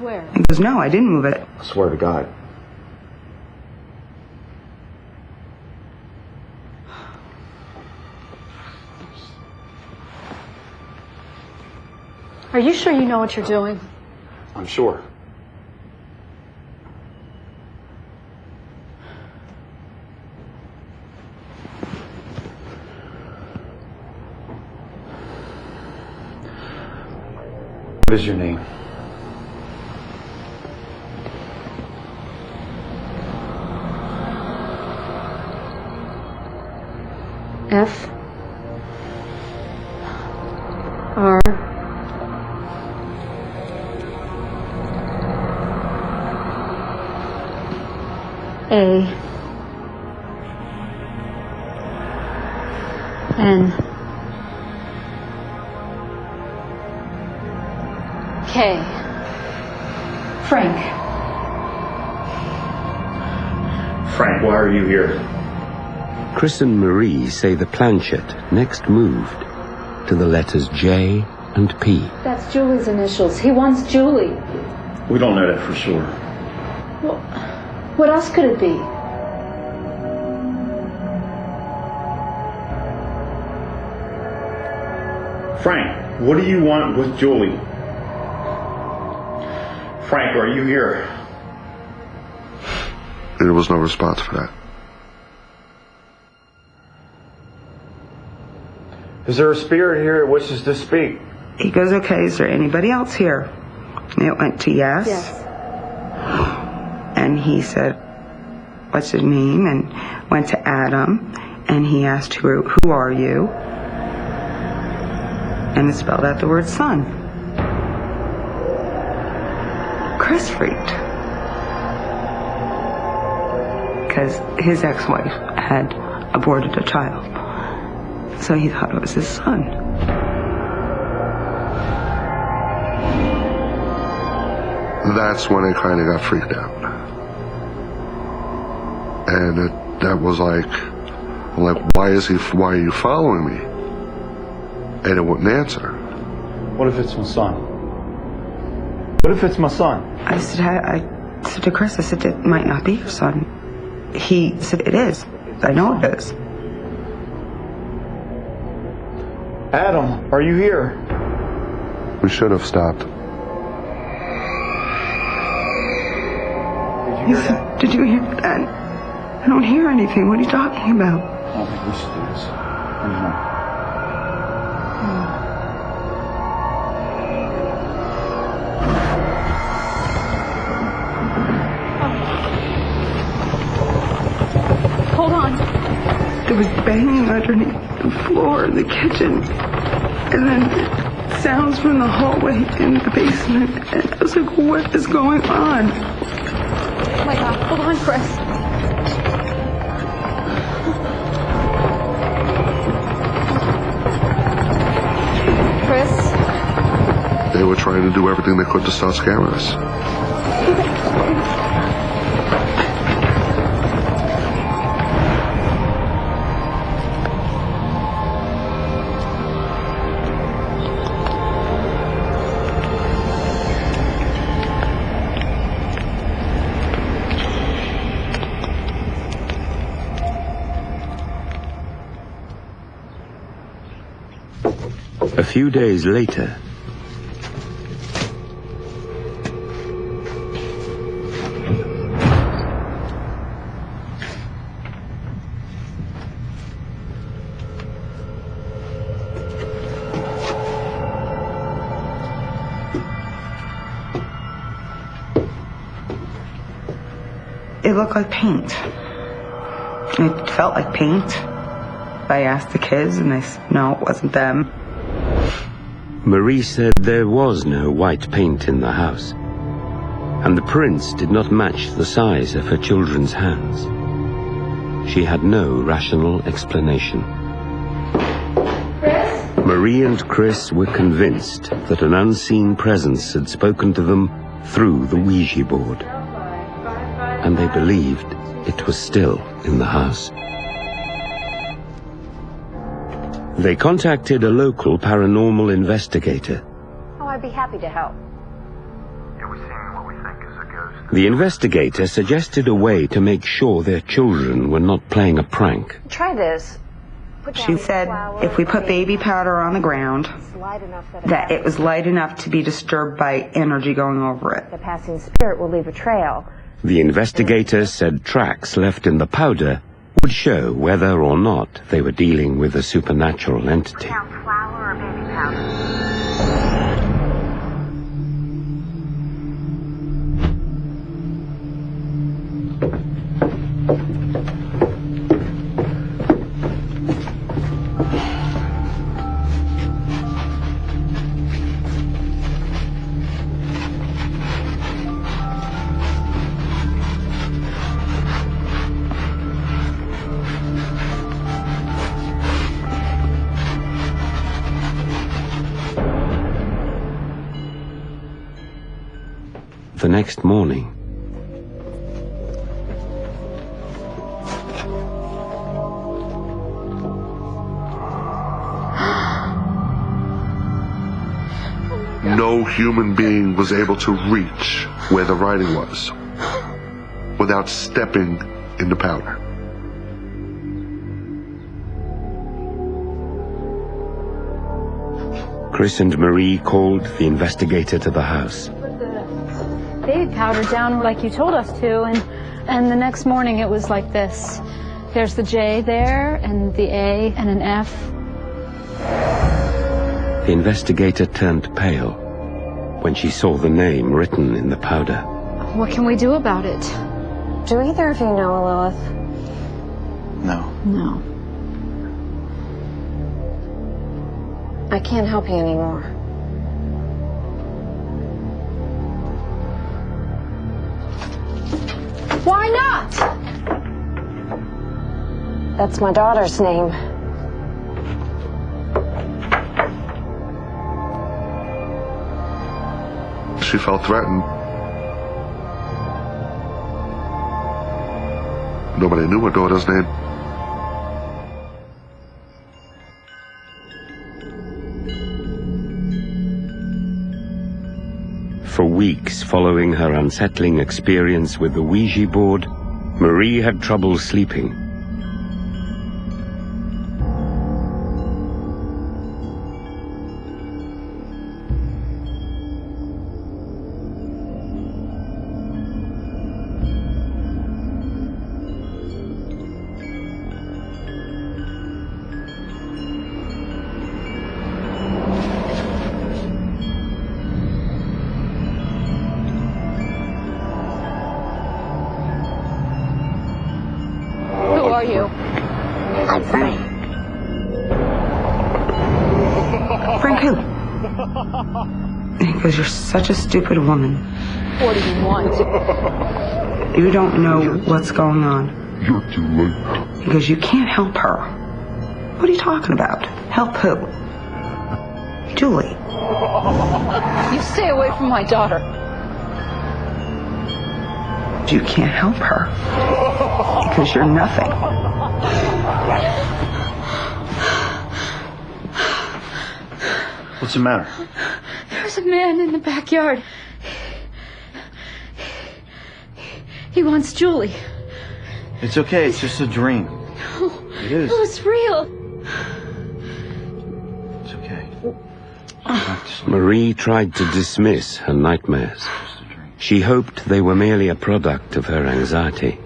where? He goes, no, I didn't move it. I swear to God. Are you sure you know what you're doing? I'm sure. What is your name? F R A N K. Frank. Frank, why are you here? Chris and Marie say the planchette next moved to the letters J and P. That's Julie's initials. He wants Julie. We don't know that for sure. Well, what else could it be? Frank, what do you want with Julie? Frank, are you here? There was no response for that. Is there a spirit here that wishes to speak? He goes, okay, is there anybody else here? And it went to yes. Yes. And he said, what's his name? And went to Adam. And he asked, who are you? And it spelled out the word son. Chris freaked. Because his ex-wife had aborted a child. So he thought it was his son. That's when it kind of got freaked out. And that was like, why are you following me? And it wouldn't answer. What if it's my son? What if it's my son? I said to Chris, I said, it might not be your son. He said, it is. I know it is. Adam, are you here? We should have stopped. Did you He hear said, that? did you hear that? I don't hear anything. What are you talking about? I don't think we should do this anymore. Hold on. There was banging underneath the floor in the kitchen. And then sounds from the hallway in the basement. And I was like, what is going on? Oh my God. Hold on, Chris. Chris? They were trying to do everything they could to start scamming us. A few days later, it looked like paint. It felt like paint. I asked the kids and they said, no, it wasn't them. Marie said there was no white paint in the house, and the prints did not match the size of her children's hands. She had no rational explanation. Chris? Marie and Chris were convinced that an unseen presence had spoken to them through the Ouija board, and they believed it was still in the house. They contacted a local paranormal investigator. Oh, I'd be happy to help. Yeah, we're seeing what The investigator suggested a way to make sure their children were not playing a prank. Try this. She said if we put baby powder on the ground, that it was light enough to be disturbed by energy going over it. The passing spirit will leave a trail. The investigators said tracks left in the powder would show whether or not they were dealing with a supernatural entity. Flour or baby powder? The next morning, no human being was able to reach where the writing was without stepping in the powder. Chris and Marie called the investigator to the house. Baby powder down like you told us to, and the next morning it was like this. There's the J there, and the A, and an F. The investigator turned pale when she saw the name written in the powder. What can we do about it? Do either of you know Lilith? No. No. I can't help you anymore. Why not? That's my daughter's name. She felt threatened. Nobody knew her daughter's name. For weeks following her unsettling experience with the Ouija board, Marie had trouble sleeping. Who are you? I'm Frank. Frank who? Because you're such a stupid woman. What do you want? You don't know what's going on. You're too late. Because you can't help her. What are you talking about? Help who? Julie. You stay away from my daughter. You can't help her. Because you're nothing. What's the matter? There's a man in the backyard. He wants Julie. It's okay. It's just a dream. It is. Oh, it's real. It's okay. Marie tried to dismiss her nightmares. She hoped they were merely a product of her anxiety.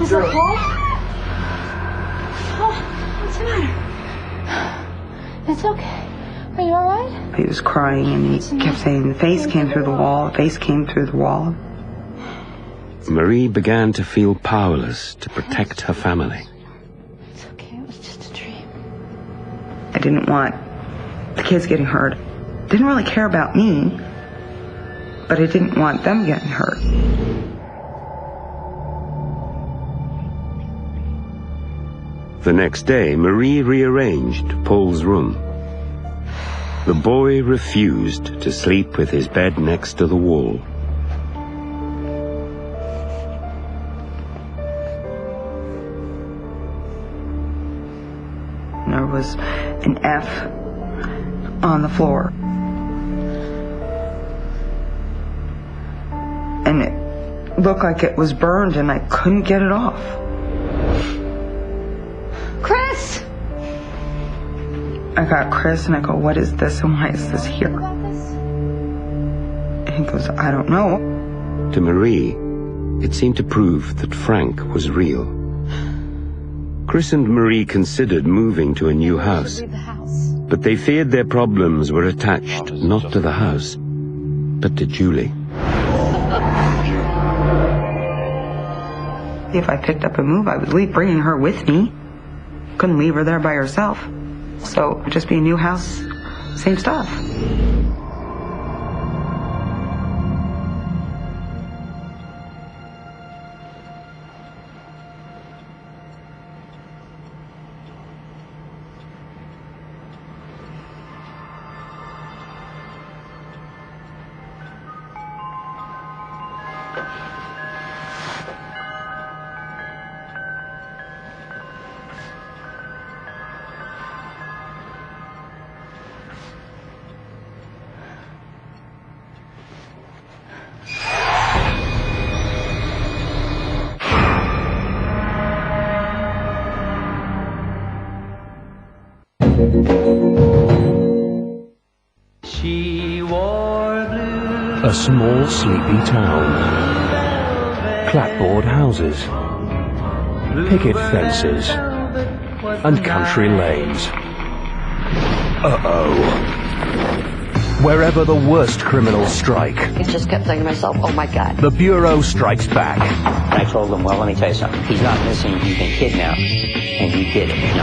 Is it Paul? Oh, what's the matter? It's okay. Are you all right? He was crying and he kept saying the face came through the wall, the face came through the wall. Marie began to feel powerless to protect her family. It's okay, it was just a dream. I didn't want the kids getting hurt. Didn't really care about me, but I didn't want them getting hurt. The next day, Marie rearranged Paul's room. The boy refused to sleep with his bed next to the wall. There was an F on the floor. And it looked like it was burned and I couldn't get it off. Chris! I got Chris and I go, what is this and why is this here? And he goes, I don't know. To Marie, it seemed to prove that Frank was real. Chris and Marie considered moving to a new house, but they feared their problems were attached not to the house, but to Julie. If I picked up and moved, I would leave bringing her with me. Couldn't leave her there by herself. So it'd just be a new house, same stuff. A small, sleepy town. Clapboard houses, picket fences, and country lanes. Uh-oh. Wherever the worst criminals strike, I just kept thinking to myself, oh my God. the Bureau strikes back. I told him, well, let me tell you something. He's not missing. He's been kidnapped. And you did it. Now,